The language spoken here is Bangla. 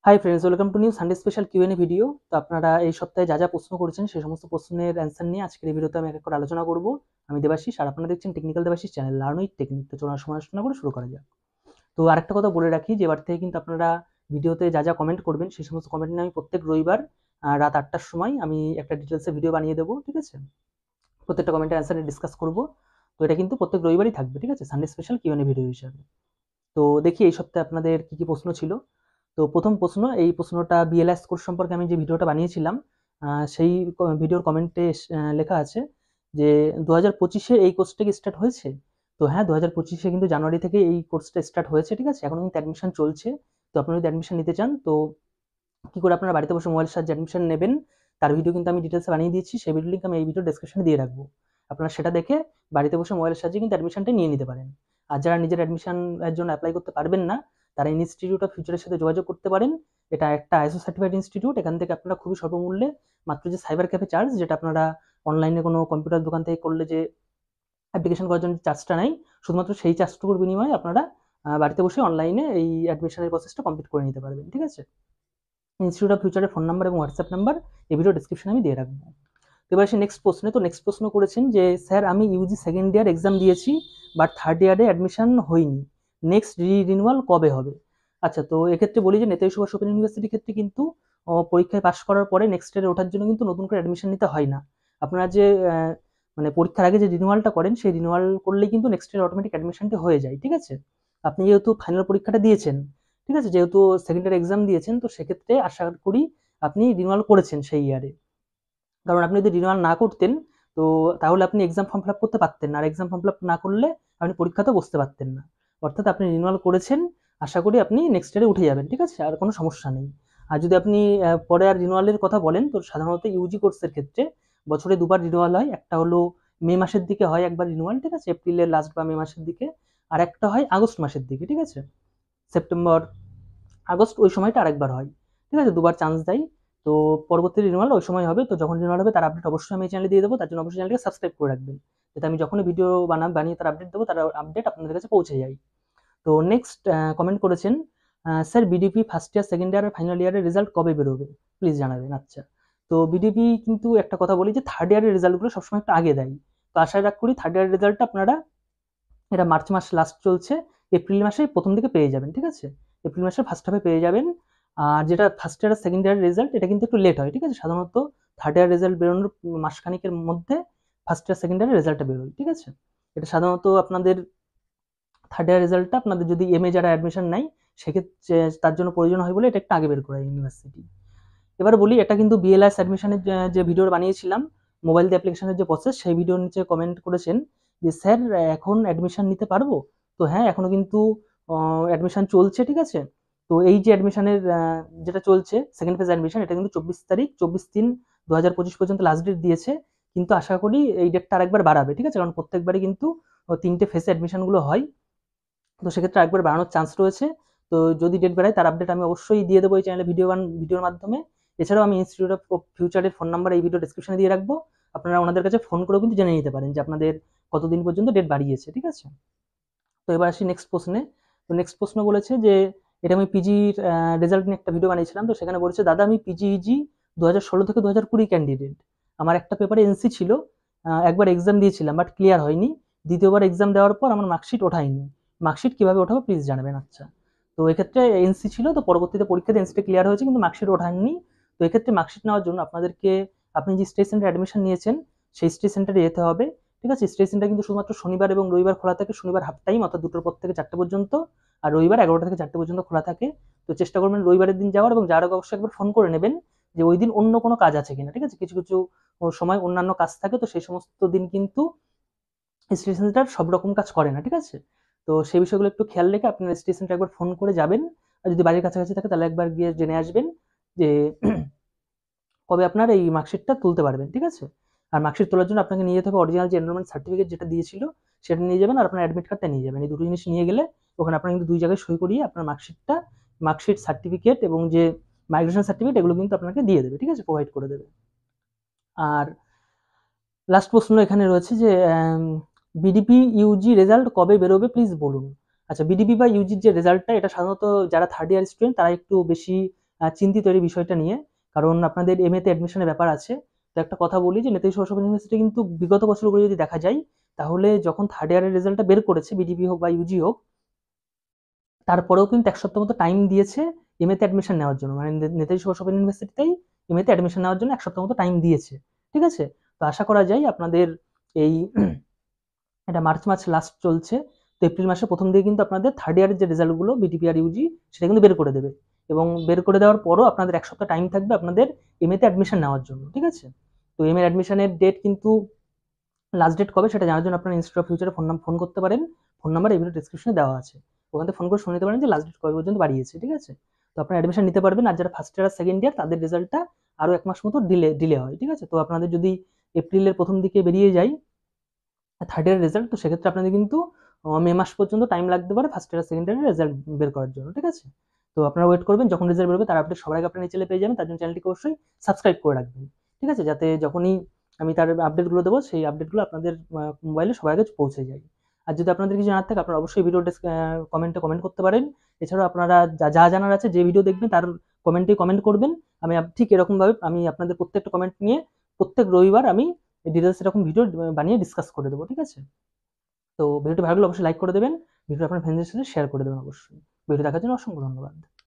High friends, welcome to new Sunday special Q and A video. তো আপনারা এই সপ্তাহে যা যা প্রশ্ন করেছেন সেই সমস্ত প্রশ্নের অ্যান্সার নিয়ে আজকের এই ভিডিওতে আমি এক এক করে আলোচনা করব। আমি দেবাশিস, আর আপনারা দেখছেন technical Debashis channel learn with technique. তো চলুন সমালোচনা করে শুরু করা যাক। তো আরেকটা কথা বলে রাখি যে এবার থেকে কিন্তু আপনারা ভিডিওতে যা যা কমেন্ট করবেন সেই সমস্ত কমেন্ট নিয়ে আমি প্রত্যেক রবিবার রাত 8টার সময় আমি একটা ডিটেলসে ভিডিও বানিয়ে দেবো, ঠিক আছে? প্রত্যেকটা কমেন্টের অ্যান্সার ডিসকাস করব। তো এটা কিন্তু প্রত্যেক রবিবারই থাকবে, ঠিক আছে, সানডে স্পেশাল কিউএনএ ভিডিও হিসাবে। তো দেখি এই সপ্তাহে আপনাদের কি কি প্রশ্ন ছিল। তো প্রথম প্রশ্ন, এই প্রশ্নটা বিএলএস কোর্স সম্পর্কে আমি যে ভিডিওটা বানিয়েছিলাম সেই ভিডিওর কমেন্টে লেখা আছে যে 2025-এ এই কোর্সটা কি স্টার্ট হয়েছে? তো হ্যাঁ, 2025-এ কিন্তু জানুয়ারি থেকে এই কোর্সটা স্টার্ট হয়েছে, ঠিক আছে? এখন কিন্তু অ্যাডমিশন চলছে। তো আপনি যদি অ্যাডমিশন নিতে চান তো কি করে আপনারা বাড়িতে বসে মোবাইলের সাহায্যে অ্যাডমিশন নেবেন তার ভিডিও কিন্তু আমি ডিটেলসে বানিয়ে দিয়েছি। সেই ভিডিও লিঙ্ক আমি এই ভিডিও ডেসক্রিপশনে দিয়ে রাখবো। আপনারা সেটা দেখে বাড়িতে বসে মোবাইলের সাহায্যে কিন্তু অ্যাডমিশনটা নিয়ে নিতে পারেন। আর যারা নিজের অ্যাডমিশনের জন্য অ্যাপ্লাই করতে পারবেন না তারা ইনস্টিটিউট অফ ফিউচারের সাথে যোগাযোগ করতে পারেন। এটা একটা আইএসও সার্টিফাইড ইনস্টিটিউট। এখান থেকে আপনারা খুবই স্বল্প মূল্যে, মাত্র যে সাইবার ক্যাফে চার্জ, যেটা আপনারা অনলাইনে কোনো কম্পিউটার দোকান থেকে করলে যে অ্যাপ্লিকেশন করার জন্য চার্জটা নেই, শুধুমাত্র সেই চার্জটুকুর বিনিময়ে আপনারা বাড়িতে বসে অনলাইনে এই অ্যাডমিশনের প্রসেসটা কমপ্লিট করে নিতে পারবেন, ঠিক আছে? ইনস্টিটিউট অফ ফিউচারের ফোন নাম্বার এবং হোয়াটসঅ্যাপ নাম্বার এই ভিডিও ডিসক্রিপশনে আমি দিয়ে রাখবো। তো এবার আসি নেক্সট প্রশ্নে। তো নেক্সট প্রশ্ন করেছেন যে স্যার, আমি ইউজি সেকেন্ড ইয়ার এক্সাম দিয়েছি বাট থার্ড ইয়ারে অ্যাডমিশন হয়নি, নেক্সট রিনিউয়াল কবে হবে? আচ্ছা, তো এক্ষেত্রে বলি যে নেতাজি সুভাষ ওপেন ইউনিভার্সিটির ক্ষেত্রে কিন্তু পরীক্ষায় পাশ করার পরে নেক্সট ইয়ারে ওঠার জন্য কিন্তু নতুন করে অ্যাডমিশন নিতে হয় না। আপনারা যে মানে পরীক্ষার আগে যে রিনিউয়ালটা করেন সেই রিনিউয়াল করলেই কিন্তু নেক্সট ইয়ার অটোমেটিক অ্যাডমিশনটি হয়ে যায়, ঠিক আছে? আপনি যেহেতু ফাইনাল পরীক্ষাটা দিয়েছেন, ঠিক আছে, যেহেতু সেকেন্ড ইয়ার এক্সাম দিয়েছেন, তো সেক্ষেত্রে আশা করি আপনি রিনিউয়াল করেছেন সেই ইয়ারে। কারণ আপনি যদি রিনিউয়াল না করতেন তো তাহলে আপনি এক্সাম ফর্ম ফিল আপ করতে পারতেন না, আর এক্সাম ফর্ম ফিল আপ না করলে আপনি পরীক্ষাতেও বসতে পারতেন না। অর্থাৎ আপনি রিনিউয়াল করেছেন, আশা করি আপনি নেক্সট ইয়ারে উঠে যাবেন, ঠিক আছে, আর কোনো সমস্যা নেই। আর যদি আপনি পরে আর রিনিউয়ালের কথা বলেন তো সাধারণত ইউজি কোর্সের ক্ষেত্রে বছরে দুবার রিনিউয়াল হয়। একটা হলো মে মাসের দিকে হয় একবার রিনিউয়াল, ঠিক আছে, এপ্রিলের লাস্ট বা মে মাসের দিকে। আর একটা হয় আগস্ট মাসের দিকে, ঠিক আছে, সেপ্টেম্বর আগস্ট ওই সময়টা আরেকবার হয়, ঠিক আছে, দুবার চান্স দেয়। তো পরবর্তী রিনিউয়াল ওই সময় হবে। তো যখন রিনিউয়াল হবে তার আপডেট অবশ্যই আমি চ্যানেলে দিয়ে দেবো। তার জন্য অবশ্যই চ্যানেলকে সাবস্ক্রাইব করে রাখবেন, যাতে আমি যখনই ভিডিও বানিয়ে তার আপডেট দেবো তার আপডেট আপনাদের কাছে পৌঁছে যায়। তো নেক্সট কমেন্ট করেছেন, sir BDP first year second year আর ফাইনাল ইয়ারের রেজাল্ট কবে বেরোবে, প্লিজ জানাবেন। আচ্ছা, তো বিডিপি কিন্তু একটা কথা বলি যে থার্ড ইয়ারের রেজাল্টগুলো সবসময় একটু আগে দেয়। তো আশা করি থার্ড ইয়ারের রেজাল্টটা আপনারা, এটা মার্চ মাস লাস্ট চলছে, এপ্রিল মাসে প্রথম দিকে পেয়ে যাবেন, ঠিক আছে? এপ্রিল মাসের ফার্স্ট হাফে পেয়ে যাবেন। আর যেটা ফার্স্ট ইয়ার আর সেকেন্ড ইয়ার রেজাল্ট এটা কিন্তু একটু লেট হয়, ঠিক আছে? সাধারণত থার্ড ইয়ার রেজাল্ট বেরোনোর মাসখানিকের মধ্যে ফার্স্ট ইয়ার সেকেন্ড ইয়ারের রেজাল্টটা বেরোয়, ঠিক আছে? এটা সাধারণত আপনাদের থার্ড ইয়ার রেজাল্টটা আপনাদের যদি এমএ যারা অ্যাডমিশন নেয় সেক্ষেত্রে তার জন্য প্রয়োজন হয় বলে এটা একটু আগে বের করে ইউনিভার্সিটি। এবার বলি, এটা কিন্তু বিএলএস অ্যাডমিশনের যে ভিডিও বানিয়েছিলাম, মোবাইল দিয়ে অ্যাপ্লিকেশনের যে প্রসেস, সেই ভিডিওর নিচে কমেন্ট করেছেন যে স্যার এখন অ্যাডমিশন নিতে পারবো? তো হ্যাঁ, এখনো কিন্তু অ্যাডমিশন চলছে, ঠিক আছে? তো এই যে অ্যাডমিশনের যেটা চলছে সেকেন্ড ফেজ অ্যাডমিশন, এটা কিন্তু 24 তারিখ 24/3/2025 পর্যন্ত লাস্ট ডেট দিয়েছে। কিন্তু আশা করি এই ডেটটা আরেকবার বাড়াবে, ঠিক আছে? কারণ প্রত্যেকবারই কিন্তু 3টে ফেজে অ্যাডমিশনগুলো হয়। তো সেক্ষেত্রে একবার বাড়ানোর চান্স রয়েছে। তো যদি ডেট বাড়ায় তার আপডেট আমি অবশ্যই দিয়ে দেবো এই চ্যানেলে ভিডিওর মাধ্যমে। এছাড়াও আমি ইনস্টিটিউট অফ ফিউচারের ফোন নাম্বার এই ভিডিও ডিসক্রিপশনে দিয়ে রাখবো। আপনারা ওনাদের কাছে ফোন করেও কিন্তু জেনে নিতে পারেন যে আপনাদের কতদিন পর্যন্ত ডেট বাড়িয়েছে, ঠিক আছে? তো এবার আসি নেক্সট প্রশ্নে। তো নেক্সট প্রশ্ন বলেছে যে এটা আমি পিজির রেজাল্ট নিয়ে একটা ভিডিও বানিয়েছিলাম। তো সেখানে বলেছে, দাদা আমি পিজিইজি 2016 থেকে 2020 ক্যান্ডিডেট। আমার একটা পেপারে এনসি ছিল, একবার এক্সাম দিয়েছিলাম বাট ক্লিয়ার হয়নি। দ্বিতীয়বার এক্সাম দেওয়ার পর আমার মার্কশিট ওঠায়নি। মার্কশিট কিভাবে ওঠাবো প্লিজ জানাবেন। আচ্ছা, তো এক্ষেত্রে এনসি ছিল, তো পরবর্তীতে পরীক্ষাতে এনসিটা ক্লিয়ার হয়েছে কিন্তু মার্কশিট ওঠায়নি। তো এক্ষেত্রে মার্কশিট নেওয়ার জন্য আপনাদেরকে আপনি যে স্টেট সেন্টারে অ্যাডমিশন নিয়েছেন সেই স্টেট সেন্টারে যেতে হবে, ঠিক আছে? স্টেট সেন্টার কিন্তু শুধুমাত্র শনিবার এবং রবিবার খোলা থাকে। শনিবার হাফ টাইম অর্থাৎ 2টোর পর থেকে 4টে পর্যন্ত, আর রবিবার 11টা থেকে 4টে পর্যন্ত খোলা থাকে। তো চেষ্টা করবেন রবিবারের দিন যাওয়ার, এবং যাওয়ার আগে অবশ্যই একবার ফোন করে নেবেন যে ওই দিন অন্য কোনো কাজ আছে কিনা, ঠিক আছে? কিছু কিছু সময় অন্যান্য কাজ থাকে, তো সেই সমস্ত দিন কিন্তু স্টেট সেন্টার সব রকম কাজ করে না, ঠিক আছে? তো সেই বিষয়গুলো একটু খেয়াল রেখে আপনার স্টেট সেন্টার একবার ফোন করে যাবেন। আর যদি বাড়ির কাছাকাছি থাকে তাহলে একবার গিয়ে জেনে আসবেন যে কবে আপনার এই মার্কশিটটা তুলতে পারবেন, ঠিক আছে? আর মার্কশিট তোলার জন্য আপনাকে নিয়ে যেতে হবে অরিজিনাল যে এনরোলমেন্ট সার্টিফিকেট যেটা দিয়েছিল সেটা নিয়ে যাবেন, আর আপনার অ্যাডমিট কার্ডটা নিয়ে যাবেন। এই দুটো জিনিস নিয়ে গেলে ওখানে আপনার কিন্তু দুই জায়গায় সই করিয়ে আপনার মার্কশিট সার্টিফিকেট এবং যে মাইগ্রেশন সার্টিফিকেট এগুলো কিন্তু আপনাকে দিয়ে দেবে, ঠিক আছে, প্রোভাইড করে দেবে। আর লাস্ট প্রশ্ন এখানে রয়েছে যে বিডিপি ইউজি রেজাল্ট কবে বেরোবে প্লিজ বলুন। আচ্ছা, বিডিপি বা ইউজির যে রেজাল্টটা এটা সাধারণত যারা থার্ড ইয়ার স্টুডেন্ট তারা একটু বেশি চিন্তিত এই বিষয়টা নিয়ে, কারণ আপনাদের এমএতে অ্যাডমিশনের ব্যাপার আছে। তো একটা কথা বলি যে নেতাজি সুভাষচন্দ্র ইউনিভার্সিটি কিন্তু বিগত বছরগুলো যদি দেখা যায়, তাহলে যখন থার্ড ইয়ারের রেজাল্টটা বের করেছে, বিডিপি হোক বা ইউজি হোক, তারপরেও কিন্তু 1 সপ্তাহ মতো টাইম দিয়েছে এমএতে অ্যাডমিশন নেওয়ার জন্য। মানে নেতাজি সুভাষচন্দ্র ইউনিভার্সিটিতেই এমএতে অ্যাডমিশন নেওয়ার জন্য 1 সপ্তাহ মতো টাইম দিয়েছে। ঠিক আছে? তো আশা করা যায় আপনাদের এই এটা মার্চ মাস লাস্ট চলছে, তো এপ্রিল মাসের প্রথম দিকে কিন্তু আপনাদের থার্ড ইয়ারের যে রেজাল্টগুলো বিটিপি আর ইউজি সেটা কিন্তু বের করে দেবে, এবং বের করে দেওয়ার পরও আপনাদের 1 সপ্তাহ টাইম থাকবে আপনাদের এমএতে অ্যাডমিশন নেওয়ার জন্য। ঠিক আছে? তো এমএ অ্যাডমিশনের ডেট কিন্তু লাস্ট ডেট কবে সেটা জানার জন্য আপনারা ইনস্টিটিউট অফ ফিউচারে ফোন করতে পারেন। ফোন নাম্বার এই ভিডিও ডিসক্রিপশনে দেওয়া আছে, ওখান থেকে ফোন করে শুনে নিতে পারেন যে লাস্ট ডেট কবে পর্যন্ত বাড়িয়েছে। ঠিক আছে? তো আপনারা অ্যাডমিশন নিতে পারবেন, আর যারা ফার্স্ট ইয়ার আর সেকেন্ড ইয়ার তাদের রেজাল্টটা আরও 1 মাস মতো ডিলে হয়। ঠিক আছে? তো আপনাদের যদি এপ্রিলের প্রথম দিকে বেরিয়ে যায় থার্ড ইয়ারের রেজাল্ট, তো সেক্ষেত্রে আপনাদের কিন্তু মে মাস পর্যন্ত টাইম লাগতে পারে ফার্স্ট ইয়ার সেকেন্ড ইয়ারের রেজাল্ট বের করার জন্য। ঠিক আছে? তো আপনারা ওয়েট করবেন, যখন রেজাল্ট বেরোবে তার আপডেট সবার আগে আপনারা চ্যানেলে পেয়ে যাবেন। তার জন্য চ্যানেলটিকে অবশ্যই সাবস্ক্রাইব করে রাখবেন। ঠিক আছে? যাতে যখনই আমি তার আপডেটগুলো দেবো সেই আপডেটগুলো আপনাদের মোবাইলে সবার আগে পৌঁছে যায়। আর যদি আপনাদের কিছু জানার থাকে আপনারা অবশ্যই ভিডিও কমেন্টে কমেন্ট করতে পারেন। এছাড়াও আপনারা যা জানার আছে, যে ভিডিও দেখবেন তার কমেন্টে কমেন্ট করবেন। আমি ঠিক এরকমভাবে আমি আপনাদের প্রত্যেকটা কমেন্ট নিয়ে প্রত্যেক রবিবার আমি ডিটেলস এরকম ভিডিও বানিয়ে ডিসকাস করে দেবো। ঠিক আছে? তো ভিডিওটি ভালো লাগলে অবশ্যই লাইক করে দেবেন, ভিডিও আপনার ফ্রেন্ডদের সাথে শেয়ার করে দেবেন অবশ্যই। ভিডিও দেখার জন্য অসংখ্য ধন্যবাদ।